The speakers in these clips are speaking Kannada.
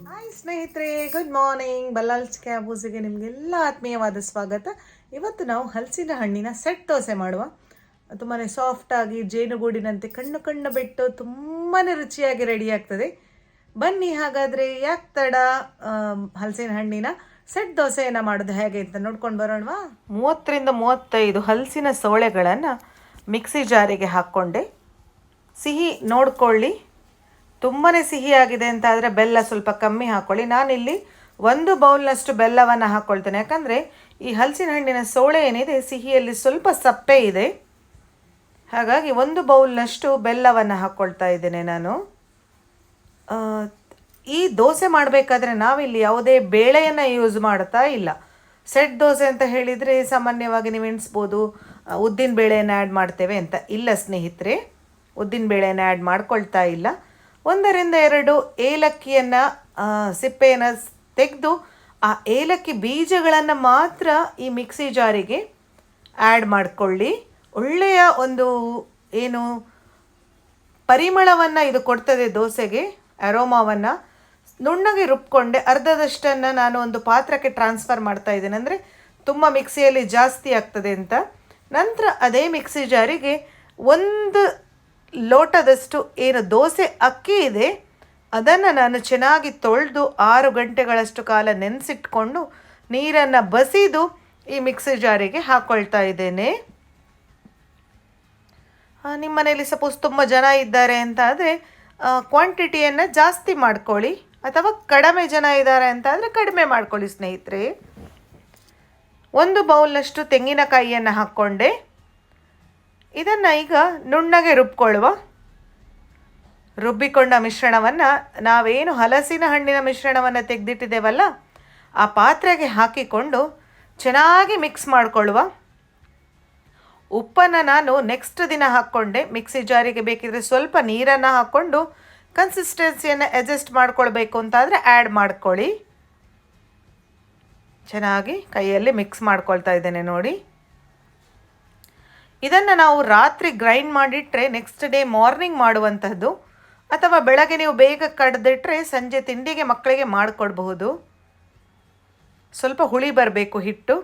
ಹಾಯ್ ಸ್ನೇಹಿತರೆ, ಗುಡ್ ಮಾರ್ನಿಂಗ್. ಬಲ್ಲಾಲ್ಸ್ ಕ್ಯಾಬೂಸಿಗೆ ನಿಮಗೆಲ್ಲ ಆತ್ಮೀಯವಾದ ಸ್ವಾಗತ. ಇವತ್ತು ನಾವು ಹಲಸಿನ ಹಣ್ಣಿನ ಸೆಟ್ ದೋಸೆ ಮಾಡುವ. ತುಂಬಾ ಸಾಫ್ಟಾಗಿ ಜೇನುಗೂಡಿನಂತೆ ಕಣ್ಣು ಬಿಟ್ಟು ತುಂಬಾ ರುಚಿಯಾಗಿ ರೆಡಿ ಆಗ್ತದೆ. ಬನ್ನಿ ಹಾಗಾದರೆ ಯಾಕೆ ತಡ, ಹಲಸಿನ ಹಣ್ಣಿನ ಸೆಟ್ ದೋಸೆಯನ್ನು ಮಾಡೋದು ಹೇಗೆ ಅಂತ ನೋಡ್ಕೊಂಡು ಬರೋಣವಾ. 30ರಿಂದ 35 ಹಲಸಿನ ಸೋಳೆಗಳನ್ನು ಮಿಕ್ಸಿ ಜಾರಿಗೆ ಹಾಕ್ಕೊಂಡೆ. ಸಿಹಿ ನೋಡ್ಕೊಳ್ಳಿ, ತುಂಬಾ ಸಿಹಿಯಾಗಿದೆ ಅಂತ ಆದರೆ ಬೆಲ್ಲ ಸ್ವಲ್ಪ ಕಮ್ಮಿ ಹಾಕ್ಕೊಳ್ಳಿ. ನಾನಿಲ್ಲಿ 1 ಬೌಲ್ನಷ್ಟು ಬೆಲ್ಲವನ್ನು ಹಾಕ್ಕೊಳ್ತೇನೆ. ಯಾಕಂದರೆ ಈ ಹಲಸಿನ ಹಣ್ಣಿನ ಸೋಳೆ ಏನಿದೆ ಸಿಹಿಯಲ್ಲಿ ಸ್ವಲ್ಪ ಸಪ್ಪೆ ಇದೆ, ಹಾಗಾಗಿ 1 ಬೌಲ್ನಷ್ಟು ಬೆಲ್ಲವನ್ನು ಹಾಕ್ಕೊಳ್ತಾ ಇದ್ದೇನೆ ನಾನು. ಈ ದೋಸೆ ಮಾಡಬೇಕಾದ್ರೆ ನಾವಿಲ್ಲಿ ಯಾವುದೇ ಬೇಳೆಯನ್ನು ಯೂಸ್ ಮಾಡ್ತಾ ಇಲ್ಲ. ಸೆಟ್ ದೋಸೆ ಅಂತ ಹೇಳಿದರೆ ಸಾಮಾನ್ಯವಾಗಿ ನೀವು ಎಣಿಸ್ಬೋದು ಉದ್ದಿನ ಬೇಳೆಯನ್ನು ಆ್ಯಡ್ ಮಾಡ್ತೇವೆ ಅಂತ. ಇಲ್ಲ ಸ್ನೇಹಿತರೆ, ಉದ್ದಿನ ಬೇಳೆಯನ್ನು ಆ್ಯಡ್ ಮಾಡ್ಕೊಳ್ತಾ ಇಲ್ಲ. 1ರಿಂದ 2 ಏಲಕ್ಕಿಯನ್ನು ಸಿಪ್ಪೆಯನ್ನು ತೆಗೆದು ಆ ಏಲಕ್ಕಿ ಬೀಜಗಳನ್ನು ಮಾತ್ರ ಈ ಮಿಕ್ಸಿ ಜಾರಿಗೆ ಆ್ಯಡ್ ಮಾಡಿಕೊಳ್ಳಿ. ಒಳ್ಳೆಯ ಒಂದು ಏನು ಪರಿಮಳವನ್ನು ಇದು ಕೊಡ್ತದೆ ದೋಸೆಗೆ, ಅರೋಮಾವನ್ನು. ನುಣ್ಣಗೆ ರುಬ್ಕೊಂಡೆ ಅರ್ಧದಷ್ಟನ್ನು ನಾನು ಒಂದು ಪಾತ್ರಕ್ಕೆ ಟ್ರಾನ್ಸ್ಫರ್ ಮಾಡ್ತಾ ಇದ್ದೇನೆ, ಅಂದರೆ ತುಂಬ ಮಿಕ್ಸಿಯಲ್ಲಿ ಜಾಸ್ತಿ ಆಗ್ತದೆ ಅಂತ. ನಂತರ ಅದೇ ಮಿಕ್ಸಿ ಜಾರಿಗೆ 1 ಲೋಟದಷ್ಟು ಏನು ದೋಸೆ ಅಕ್ಕಿ ಇದೆ ಅದನ್ನು ನಾನು ಚೆನ್ನಾಗಿ ತೊಳೆದು 6 ಗಂಟೆಗಳಷ್ಟು ಕಾಲ ನೆನೆಸಿಟ್ಕೊಂಡು ನೀರನ್ನು ಬಸಿದು ಈ ಮಿಕ್ಸಿ ಜಾರಿಗೆ ಹಾಕ್ಕೊಳ್ತಾ ಇದ್ದೇನೆ. ನಿಮ್ಮ ಮನೆಯಲ್ಲಿ ಸಪೋಸ್ ತುಂಬ ಜನ ಇದ್ದಾರೆ ಅಂತ ಆದರೆ ಕ್ವಾಂಟಿಟಿಯನ್ನು ಜಾಸ್ತಿ ಮಾಡ್ಕೊಳ್ಳಿ, ಅಥವಾ ಕಡಿಮೆ ಜನ ಇದ್ದಾರೆ ಅಂತ ಆದರೆ ಕಡಿಮೆ ಮಾಡ್ಕೊಳ್ಳಿ ಸ್ನೇಹಿತರೆ. 1 ಬೌಲ್ನಷ್ಟು ತೆಂಗಿನಕಾಯಿಯನ್ನು ಹಾಕ್ಕೊಂಡೆ. ಇದನ್ನು ಈಗ ನುಣ್ಣಗೆ ರುಬ್ಬಿಕೊಂಡ ಮಿಶ್ರಣವನ್ನು ನಾವೇನು ಹಲಸಿನ ಹಣ್ಣಿನ ಮಿಶ್ರಣವನ್ನು ತೆಗೆದಿಟ್ಟಿದ್ದೇವಲ್ಲ ಆ ಪಾತ್ರೆಗೆ ಹಾಕಿಕೊಂಡು ಚೆನ್ನಾಗಿ ಮಿಕ್ಸ್ ಮಾಡಿಕೊಳ್ಳುವ. ಉಪ್ಪನ್ನು ನಾನು ನೆಕ್ಸ್ಟ್ ದಿನ ಹಾಕ್ಕೊಂಡೆ. ಮಿಕ್ಸಿ ಜಾರಿಗೆ ಬೇಕಿದ್ರೆ ಸ್ವಲ್ಪ ನೀರನ್ನು ಹಾಕ್ಕೊಂಡು ಕನ್ಸಿಸ್ಟೆನ್ಸಿಯನ್ನು ಅಡ್ಜಸ್ಟ್ ಮಾಡ್ಕೊಳ್ಬೇಕು ಅಂತಾದರೆ ಆ್ಯಡ್ ಮಾಡ್ಕೊಳ್ಳಿ. ಚೆನ್ನಾಗಿ ಕೈಯಲ್ಲಿ ಮಿಕ್ಸ್ ಮಾಡ್ಕೊಳ್ತಾ ಇದ್ದೇನೆ ನೋಡಿ. ಇದನ್ನು ನಾವು ರಾತ್ರಿ ಗ್ರೈಂಡ್ ಮಾಡಿಟ್ರೆ ನೆಕ್ಸ್ಟ್ ಡೇ ಮಾರ್ನಿಂಗ್ ಮಾಡುವಂಥದ್ದು, ಅಥವಾ ಬೆಳಗ್ಗೆ ನೀವು ಬೇಗ ಕಡ್ದಿಟ್ರೆ ಸಂಜೆ ತಿಂಡಿಗೆ ಮಕ್ಕಳಿಗೆ ಮಾಡಿಕೊಡ್ಬಹುದು. ಸ್ವಲ್ಪ ಹುಳಿ ಬರಬೇಕು ಹಿಟ್ಟು.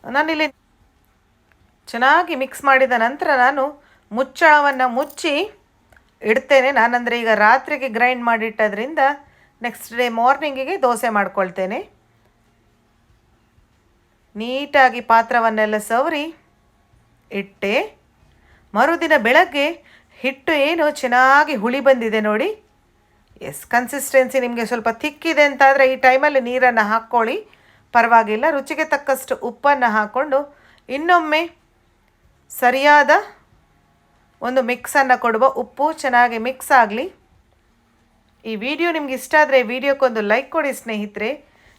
ನಾನಿಲ್ಲಿ ಚೆನ್ನಾಗಿ ಮಿಕ್ಸ್ ಮಾಡಿದ ನಂತರ ನಾನು ಮುಚ್ಚಳವನ್ನು ಮುಚ್ಚಿ ಇಡ್ತೇನೆ. ನಾನಂದರೆ ಈಗ ರಾತ್ರಿಗೆ ಗ್ರೈಂಡ್ ಮಾಡಿಟ್ಟದ್ರಿಂದ ನೆಕ್ಸ್ಟ್ ಡೇ ಮಾರ್ನಿಂಗಿಗೆ ದೋಸೆ ಮಾಡ್ಕೊಳ್ತೇನೆ. ನೀಟಾಗಿ ಪಾತ್ರವನ್ನೆಲ್ಲ ಸವರಿ ಇಟ್ಟೆ. ಮರುದಿನ ಬೆಳಗ್ಗೆ ಹಿಟ್ಟು ಏನು ಚೆನ್ನಾಗಿ ಹುಳಿ ಬಂದಿದೆ ನೋಡಿ. ಎಸ್, ಕನ್ಸಿಸ್ಟೆನ್ಸಿ ನಿಮಗೆ ಸ್ವಲ್ಪ ತಿಕ್ಕಿದೆ ಅಂತಾದರೆ ಈ ಟೈಮಲ್ಲಿ ನೀರನ್ನು ಹಾಕ್ಕೊಳ್ಳಿ, ಪರವಾಗಿಲ್ಲ. ರುಚಿಗೆ ತಕ್ಕಷ್ಟು ಉಪ್ಪನ್ನು ಹಾಕ್ಕೊಂಡು ಇನ್ನೊಮ್ಮೆ ಸರಿಯಾದ ಒಂದು ಮಿಕ್ಸನ್ನು ಕೊಡುವ. ಉಪ್ಪು ಚೆನ್ನಾಗಿ ಮಿಕ್ಸ್ ಆಗಲಿ. ಈ ವಿಡಿಯೋ ನಿಮ್ಗೆ ಇಷ್ಟ ಆದರೆ ವಿಡಿಯೋಕ್ಕೊಂದು ಲೈಕ್ ಕೊಡಿ ಸ್ನೇಹಿತರೆ.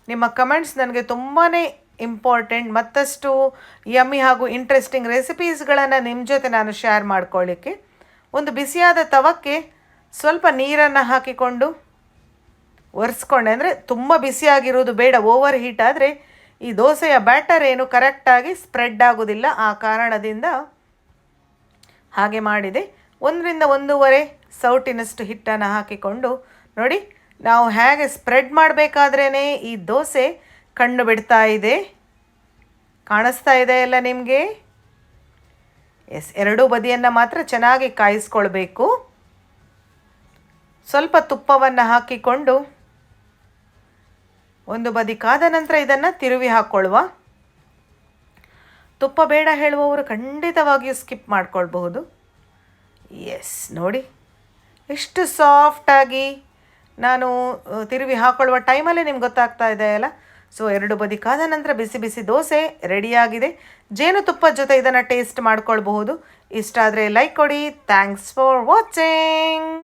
ನಿಮ್ಮ ಕಮೆಂಟ್ಸ್ ನನಗೆ ತುಂಬಾ ಇಂಪಾರ್ಟೆಂಟ್. ಮತ್ತಷ್ಟು ಯಮ್ಮಿ ಹಾಗೂ ಇಂಟ್ರೆಸ್ಟಿಂಗ್ ರೆಸಿಪೀಸ್ಗಳನ್ನು ನಿಮ್ಮ ಜೊತೆ ನಾನು ಶೇರ್ ಮಾಡ್ಕೊಳ್ಳಿಕ್ಕೆ. ಒಂದು ಬಿಸಿಯಾದ ತವಕ್ಕೆ ಸ್ವಲ್ಪ ನೀರನ್ನು ಹಾಕಿಕೊಂಡು ಒರೆಸ್ಕೊಂಡೆ, ಅಂದರೆ ತುಂಬ ಬಿಸಿಯಾಗಿರೋದು ಬೇಡ, ಓವರ್ ಹೀಟ್ ಆದರೆ ಈ ದೋಸೆಯ ಬ್ಯಾಟರ್ ಏನು ಕರೆಕ್ಟಾಗಿ ಸ್ಪ್ರೆಡ್ ಆಗೋದಿಲ್ಲ. ಆ ಕಾರಣದಿಂದ ಹಾಗೆ ಮಾಡಿದೆ. 1ರಿಂದ 1.5 ಸೌಟಿನಷ್ಟು ಹಿಟ್ಟನ್ನು ಹಾಕಿಕೊಂಡು ನೋಡಿ, ನಾವು ಹೇಗೆ ಸ್ಪ್ರೆಡ್ ಮಾಡಬೇಕಾದ್ರೇ ಈ ದೋಸೆ ಕಣ್ಣು ಬಿಡ್ತಾ ಇದೆ. ಕಾಣಿಸ್ತಾ ಇದೆ ಎಲ್ಲ ನಿಮಗೆ? ಎಸ್, 2 ಬದಿಯನ್ನು ಮಾತ್ರ ಚೆನ್ನಾಗಿ ಕಾಯಿಸ್ಕೊಳ್ಬೇಕು. ಸ್ವಲ್ಪ ತುಪ್ಪವನ್ನು ಹಾಕಿಕೊಂಡು 1 ಬದಿ ಕಾದ ನಂತರ ಇದನ್ನು ತಿರುವಿ ಹಾಕ್ಕೊಳ್ಳುವ. ತುಪ್ಪ ಬೇಡ ಹೇಳುವವರು ಖಂಡಿತವಾಗಿಯೂ ಸ್ಕಿಪ್ ಮಾಡ್ಕೊಳ್ಬಹುದು. ಎಸ್, ನೋಡಿ ಎಷ್ಟು ಸಾಫ್ಟಾಗಿ ನಾನು ತಿರುವಿ ಹಾಕ್ಕೊಳ್ಳುವ ಟೈಮಲ್ಲೇ ನಿಮ್ಗೆ ಗೊತ್ತಾಗ್ತಾ ಇದೆ ಅಲ್ಲ. ಸೊ 2 ಬದಿ ಕಾದ ನಂತರ ಬಿಸಿ ಬಿಸಿ ದೋಸೆ ರೆಡಿಯಾಗಿದೆ. ಜೇನುತುಪ್ಪದ ಜೊತೆ ಇದನ್ನು ಟೇಸ್ಟ್ ಮಾಡ್ಕೊಳ್ಬಹುದು. ಇಷ್ಟ ಆದರೆ ಲೈಕ್ ಕೊಡಿ. Thanks for watching.